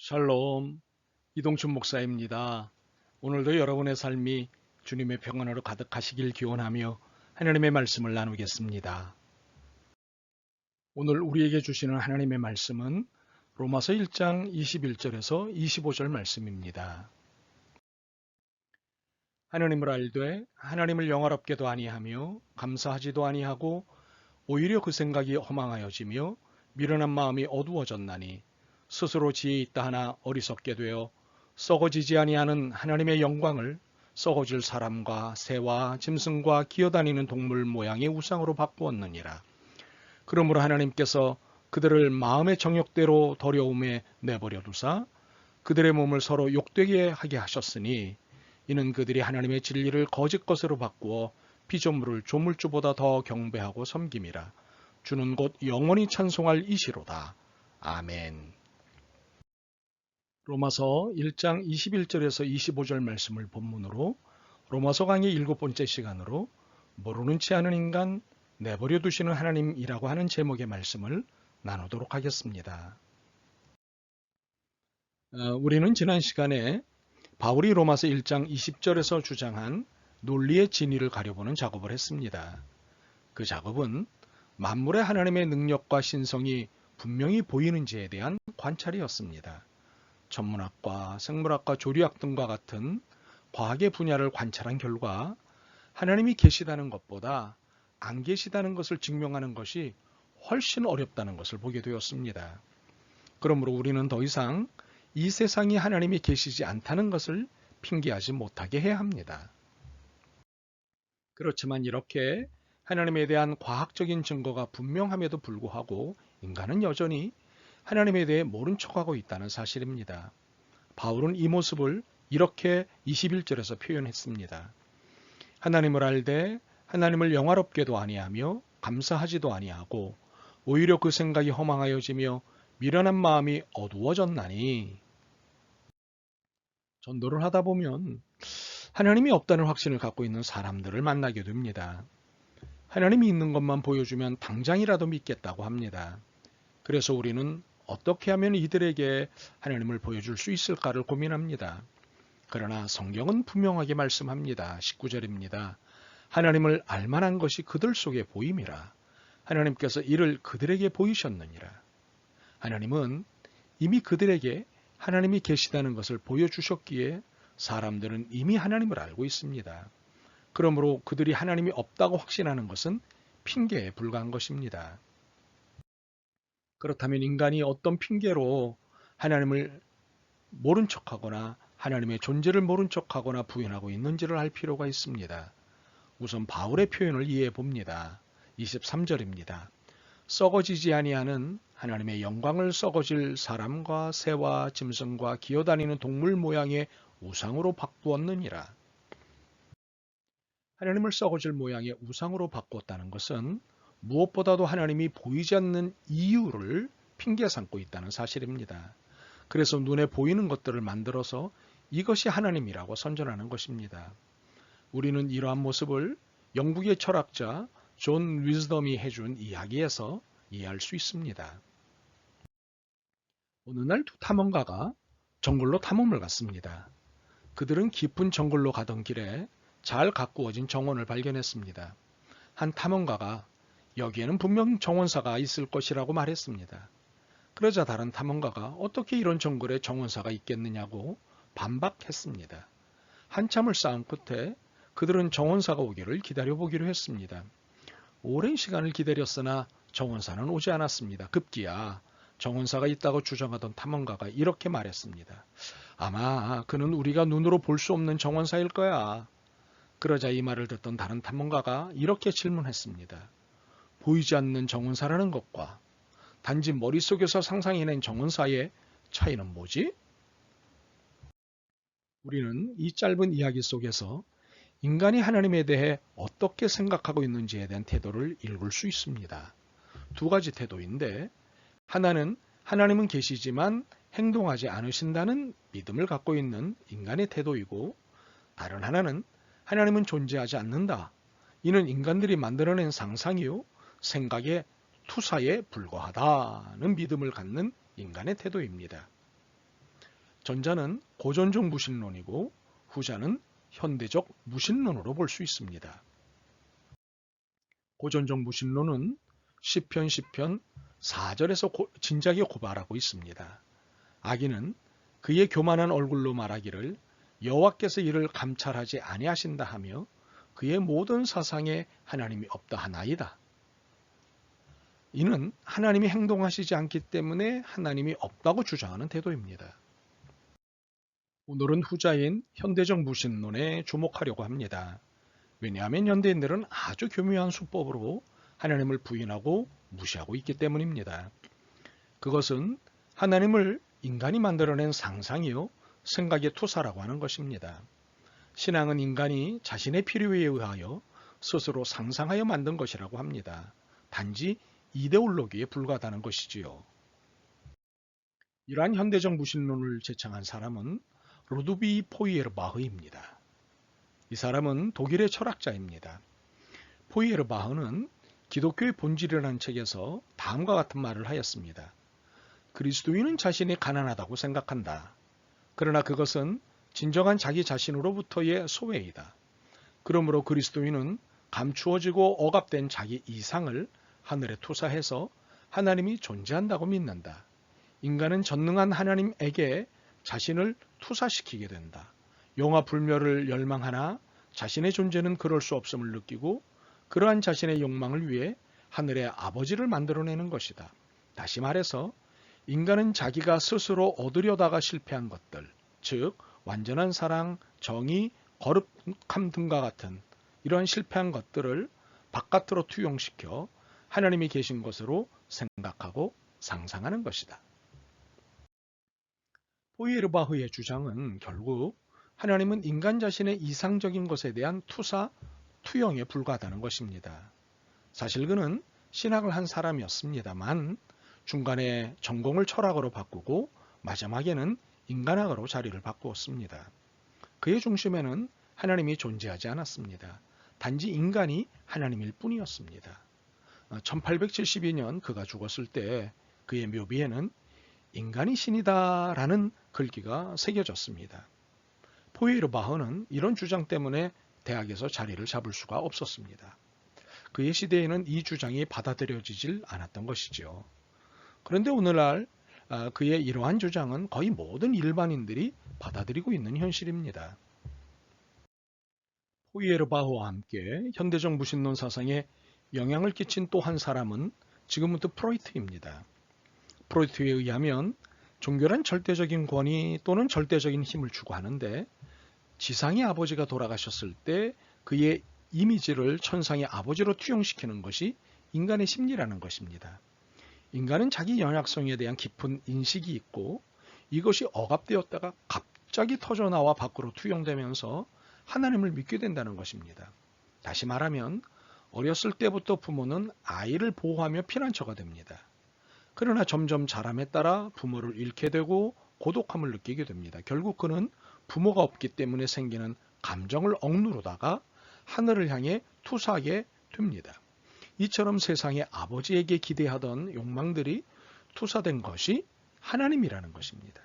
샬롬, 이동춘 목사입니다. 오늘도 여러분의 삶이 주님의 평안으로 가득하시길 기원하며 하나님의 말씀을 나누겠습니다. 오늘 우리에게 주시는 하나님의 말씀은 로마서 1장 21절에서 25절 말씀입니다. 하나님을 알되 하나님을 영화롭게도 아니하며 감사하지도 아니하고 오히려 그 생각이 허망하여지며 미련한 마음이 어두워졌나니 스스로 지혜 있다 하나 어리석게 되어 썩어지지 아니하는 하나님의 영광을 썩어질 사람과 새와 짐승과 기어다니는 동물 모양의 우상으로 바꾸었느니라. 그러므로 하나님께서 그들을 마음의 정욕대로 더러움에 내버려 두사 그들의 몸을 서로 욕되게 하게 하셨으니 이는 그들이 하나님의 진리를 거짓 것으로 바꾸어 피조물을 조물주보다 더 경배하고 섬김이라. 주는 곧 영원히 찬송할 이시로다. 아멘. 로마서 1장 21절에서 25절 말씀을 본문으로 로마서 강의 7번째 시간으로 모르는 체 하는 인간 내버려 두시는 하나님이라고 하는 제목의 말씀을 나누도록 하겠습니다. 우리는 지난 시간에 바울이 로마서 1장 20절에서 주장한 논리의 진위를 가려보는 작업을 했습니다. 그 작업은 만물의 하나님의 능력과 신성이 분명히 보이는지에 대한 관찰이었습니다. 천문학과 생물학과 조리학 등과 같은 과학의 분야를 관찰한 결과 하나님이 계시다는 것보다 안 계시다는 것을 증명하는 것이 훨씬 어렵다는 것을 보게 되었습니다. 그러므로 우리는 더 이상 이 세상에 하나님이 계시지 않다는 것을 핑계하지 못하게 해야 합니다. 그렇지만 이렇게 하나님에 대한 과학적인 증거가 분명함에도 불구하고 인간은 여전히 하나님에 대해 모른 척하고 있다는 사실입니다. 바울은 이 모습을 이렇게 21절에서 표현했습니다. 하나님을 알되 하나님을 영화롭게도 아니하며 감사하지도 아니하고 오히려 그 생각이 허망하여지며 미련한 마음이 어두워졌나니. 전도를 하다 보면 하나님이 없다는 확신을 갖고 있는 사람들을 만나게 됩니다. 하나님이 있는 것만 보여주면 당장이라도 믿겠다고 합니다. 그래서 우리는 어떻게 하면 이들에게 하나님을 보여줄 수 있을까를 고민합니다. 그러나 성경은 분명하게 말씀합니다. 19절입니다. 하나님을 알만한 것이 그들 속에 보임이라. 하나님께서 이를 그들에게 보이셨느니라. 하나님은 이미 그들에게 하나님이 계시다는 것을 보여주셨기에 사람들은 이미 하나님을 알고 있습니다. 그러므로 그들이 하나님이 없다고 확신하는 것은 핑계에 불과한 것입니다. 그렇다면 인간이 어떤 핑계로 하나님을 모른 척하거나 하나님의 존재를 모른 척하거나 부인하고 있는지를 알 필요가 있습니다. 우선 바울의 표현을 이해해 봅니다. 23절입니다. 썩어지지 아니하는 하나님의 영광을 썩어질 사람과 새와 짐승과 기어다니는 동물 모양의 우상으로 바꾸었느니라. 하나님을 썩어질 모양의 우상으로 바꾸었다는 것은 무엇보다도 하나님이 보이지 않는 이유를 핑계 삼고 있다는 사실입니다. 그래서 눈에 보이는 것들을 만들어서 이것이 하나님이라고 선전하는 것입니다. 우리는 이러한 모습을 영국의 철학자 존 위즈덤이 해준 이야기에서 이해할 수 있습니다. 어느 날 두 탐험가가 정글로 탐험을 갔습니다. 그들은 깊은 정글로 가던 길에 잘 가꾸어진 정원을 발견했습니다. 한 탐험가가 여기에는 분명 정원사가 있을 것이라고 말했습니다. 그러자 다른 탐험가가 어떻게 이런 정글에 정원사가 있겠느냐고 반박했습니다. 한참을 싸운 끝에 그들은 정원사가 오기를 기다려보기로 했습니다. 오랜 시간을 기다렸으나 정원사는 오지 않았습니다. 급기야 정원사가 있다고 주장하던 탐험가가 이렇게 말했습니다. 아마 그는 우리가 눈으로 볼 수 없는 정원사일 거야. 그러자 이 말을 듣던 다른 탐험가가 이렇게 질문했습니다. 보이지 않는 정원사라는 것과 단지 머릿속에서 상상해낸 정원사의 차이는 뭐지? 우리는 이 짧은 이야기 속에서 인간이 하나님에 대해 어떻게 생각하고 있는지에 대한 태도를 읽을 수 있습니다. 두 가지 태도인데 하나는 하나님은 계시지만 행동하지 않으신다는 믿음을 갖고 있는 인간의 태도이고 다른 하나는 하나님은 존재하지 않는다. 이는 인간들이 만들어낸 상상이요 생각의 투사에 불과하다는 믿음을 갖는 인간의 태도입니다. 전자는 고전적 무신론이고 후자는 현대적 무신론으로 볼 수 있습니다. 고전적 무신론은 시편 4절에서 진작에 고발하고 있습니다. 악인은 그의 교만한 얼굴로 말하기를 여호와께서 이를 감찰하지 아니하신다 하며 그의 모든 사상에 하나님이 없다 하나이다. 이는 하나님이 행동하시지 않기 때문에 하나님이 없다고 주장하는 태도입니다. 오늘은 후자인 현대적 무신론에 주목하려고 합니다. 왜냐하면 현대인들은 아주 교묘한 수법으로 하나님을 부인하고 무시하고 있기 때문입니다. 그것은 하나님을 인간이 만들어낸 상상이요 생각의 투사라고 하는 것입니다. 신앙은 인간이 자신의 필요에 의하여 스스로 상상하여 만든 것이라고 합니다. 단지 이데올로기에 불과하다는 것이지요. 이러한 현대적 무신론을 제창한 사람은 루드비 포이에르바흐입니다. 이 사람은 독일의 철학자입니다. 포이에르바흐는 기독교의 본질이라는 책에서 다음과 같은 말을 하였습니다. 그리스도인은 자신이 가난하다고 생각한다. 그러나 그것은 진정한 자기 자신으로부터의 소외이다. 그러므로 그리스도인은 감추어지고 억압된 자기 이상을 하늘에 투사해서 하나님이 존재한다고 믿는다. 인간은 전능한 하나님에게 자신을 투사시키게 된다. 용화불멸을 열망하나 자신의 존재는 그럴 수 없음을 느끼고 그러한 자신의 욕망을 위해 하늘의 아버지를 만들어내는 것이다. 다시 말해서 인간은 자기가 스스로 얻으려다가 실패한 것들, 즉 완전한 사랑, 정의, 거룩함 등과 같은 이러한 실패한 것들을 바깥으로 투영시켜 하나님이 계신 것으로 생각하고 상상하는 것이다. 포이에르바흐의 주장은 결국 하나님은 인간 자신의 이상적인 것에 대한 투영에 불과하다는 것입니다. 사실 그는 신학을 한 사람이었습니다만 중간에 전공을 철학으로 바꾸고 마지막에는 인간학으로 자리를 바꾸었습니다. 그의 중심에는 하나님이 존재하지 않았습니다. 단지 인간이 하나님일 뿐이었습니다. 1872년 그가 죽었을 때 그의 묘비에는 인간이 신이다라는 글귀가 새겨졌습니다. 포이에르바흐는 이런 주장 때문에 대학에서 자리를 잡을 수가 없었습니다. 그의 시대에는 이 주장이 받아들여지질 않았던 것이죠. 그런데 오늘날 그의 이러한 주장은 거의 모든 일반인들이 받아들이고 있는 현실입니다. 포이에르바흐와 함께 현대적 무신론 사상에 영향을 끼친 또 한 사람은 지금부터 프로이트입니다. 프로이트에 의하면 종교란 절대적인 권위 또는 절대적인 힘을 추구하는데 지상의 아버지가 돌아가셨을 때 그의 이미지를 천상의 아버지로 투영시키는 것이 인간의 심리라는 것입니다. 인간은 자기 연약성에 대한 깊은 인식이 있고 이것이 억압되었다가 갑자기 터져나와 밖으로 투영되면서 하나님을 믿게 된다는 것입니다. 다시 말하면 어렸을 때부터 부모는 아이를 보호하며 피난처가 됩니다. 그러나 점점 자람에 따라 부모를 잃게 되고 고독함을 느끼게 됩니다. 결국 그는 부모가 없기 때문에 생기는 감정을 억누르다가 하늘을 향해 투사하게 됩니다. 이처럼 세상의 아버지에게 기대하던 욕망들이 투사된 것이 하나님이라는 것입니다.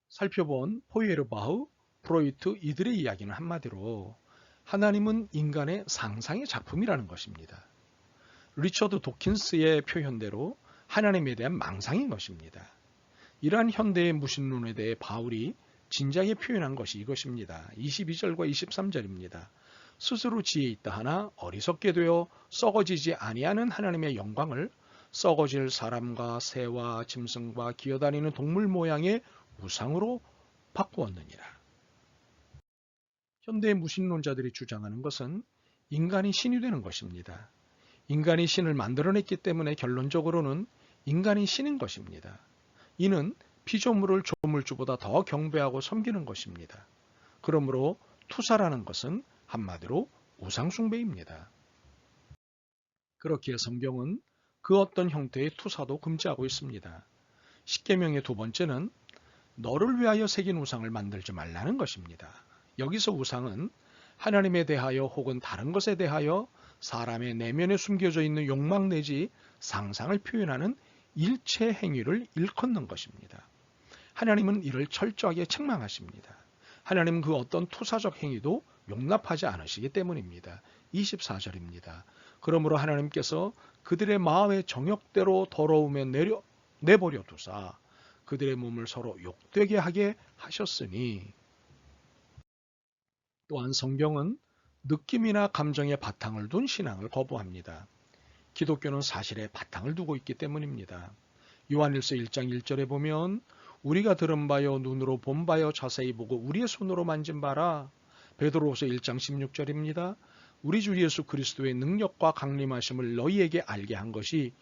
살펴본 포이에르바흐, 프로이트 이들의 이야기는 한마디로 하나님은 인간의 상상의 작품이라는 것입니다. 리처드 도킨스의 표현대로 하나님에 대한 망상인 것입니다. 이러한 현대의 무신론에 대해 바울이 진작에 표현한 것이 이것입니다. 22절과 23절입니다. 스스로 지혜 있다 하나 어리석게 되어 썩어지지 아니하는 하나님의 영광을 썩어질 사람과 새와 짐승과 기어다니는 동물 모양의 우상으로 바꾸었느니라. 현대의 무신론자들이 주장하는 것은 인간이 신이 되는 것입니다. 인간이 신을 만들어냈기 때문에 결론적으로는 인간이 신인 것입니다. 이는 피조물을 조물주보다 더 경배하고 섬기는 것입니다. 그러므로 투사라는 것은 한마디로 우상숭배입니다. 그렇기에 성경은 그 어떤 형태의 투사도 금지하고 있습니다. 십계명의 두 번째는 너를 위하여 새긴 우상을 만들지 말라는 것입니다. 여기서 우상은 하나님에 대하여 혹은 다른 것에 대하여 사람의 내면에 숨겨져 있는 욕망 내지 상상을 표현하는 일체 행위를 일컫는 것입니다. 하나님은 이를 철저하게 책망하십니다. 하나님은 그 어떤 투사적 행위도 용납하지 않으시기 때문입니다. 24절입니다. 그러므로 하나님께서 그들의 마음의 정욕대로 더러움에 내버려 두사 그들의 몸을 서로 욕되게 하게 하셨으니. 또한 성경은 느낌이나 감정의 바탕을 둔 신앙을 거부합니다. 기독교는 사실에 바탕을 두고 있기 때문입니다. 요한일서 1장 1절에 보면 우리가 들은 바요 눈으로 본 바요 자세히 보고 우리의 손으로 만진 바라. 베드로후서 1장 16절입니다. 우리 주 예수 그리스도의 능력과 강림하심을 너희에게 알게 한 것이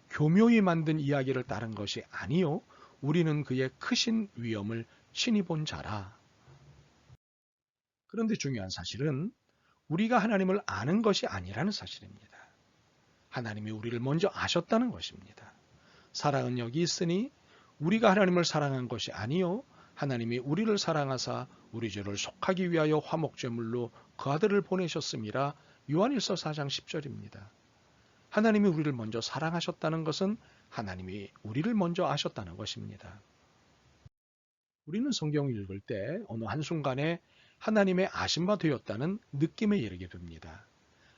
교묘히 만든 이야기를 따른 것이 아니요 우리는 그의 크신 위엄을 친히 본 자라. 그런데 중요한 사실은 우리가 하나님을 아는 것이 아니라는 사실입니다. 하나님이 우리를 먼저 아셨다는 것입니다. 사랑은 여기 있으니 우리가 하나님을 사랑한 것이 아니요 하나님이 우리를 사랑하사 우리 죄를 속하기 위하여 화목제물로 그 아들을 보내셨음이라. 요한일서 4장 10절입니다. 하나님이 우리를 먼저 사랑하셨다는 것은 하나님이 우리를 먼저 아셨다는 것입니다. 우리는 성경을 읽을 때 어느 한순간에 하나님의 아심바 되었다는 느낌에 이르게 됩니다.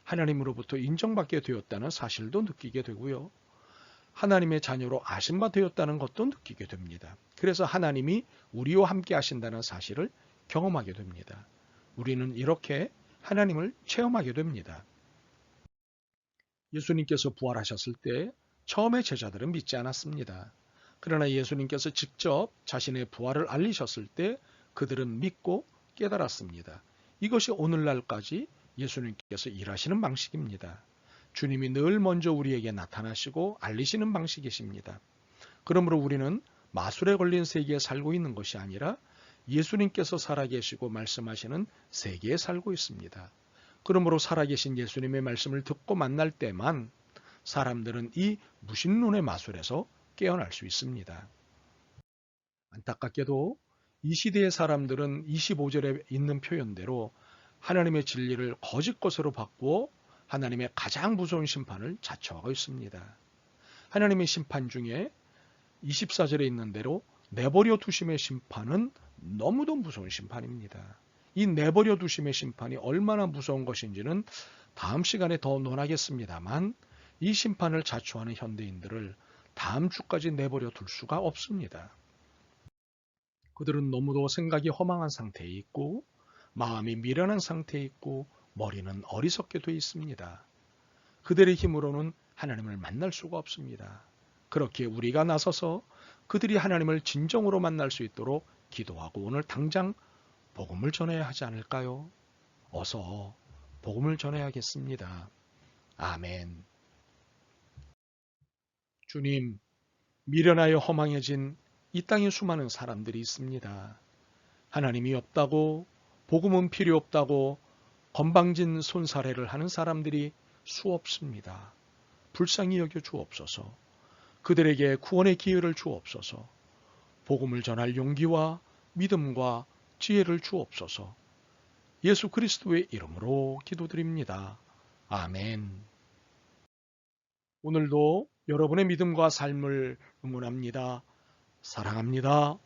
하나님으로부터 인정받게 되었다는 사실도 느끼게 되고요. 하나님의 자녀로 아심바 되었다는 것도 느끼게 됩니다. 그래서 하나님이 우리와 함께 하신다는 사실을 경험하게 됩니다. 우리는 이렇게 하나님을 체험하게 됩니다. 예수님께서 부활하셨을 때 처음에 제자들은 믿지 않았습니다. 그러나 예수님께서 직접 자신의 부활을 알리셨을 때 그들은 믿고 깨달았습니다. 이것이 오늘날까지 예수님께서 일하시는 방식입니다. 주님이 늘 먼저 우리에게 나타나시고 알리시는 방식이십니다. 그러므로 우리는 마술에 걸린 세계에 살고 있는 것이 아니라 예수님께서 살아계시고 말씀하시는 세계에 살고 있습니다. 그러므로 살아계신 예수님의 말씀을 듣고 만날 때만 사람들은 이 무신론의 마술에서 깨어날 수 있습니다. 안타깝게도 이 시대의 사람들은 25절에 있는 표현대로 하나님의 진리를 거짓 것으로 바꾸어 하나님의 가장 무서운 심판을 자처하고 있습니다. 하나님의 심판 중에 24절에 있는 대로 내버려 두심의 심판은 너무도 무서운 심판입니다. 이 내버려 두심의 심판이 얼마나 무서운 것인지는 다음 시간에 더 논하겠습니다만 이 심판을 자초하는 현대인들을 다음 주까지 내버려 둘 수가 없습니다. 그들은 너무도 생각이 허망한 상태에 있고 마음이 미련한 상태에 있고 머리는 어리석게 돼 있습니다. 그들의 힘으로는 하나님을 만날 수가 없습니다. 그렇게 우리가 나서서 그들이 하나님을 진정으로 만날 수 있도록 기도하고 오늘 당장 복음을 전해야 하지 않을까요? 어서 복음을 전해야겠습니다. 아멘. 주님, 미련하여 허망해진 이 땅에 수많은 사람들이 있습니다. 하나님이 없다고, 복음은 필요 없다고 건방진 손사래를 하는 사람들이 수없습니다. 불쌍히 여겨 주옵소서. 그들에게 구원의 기회를 주옵소서. 복음을 전할 용기와 믿음과 지혜를 주옵소서. 예수 그리스도의 이름으로 기도드립니다. 아멘. 오늘도 여러분의 믿음과 삶을 응원합니다. 사랑합니다.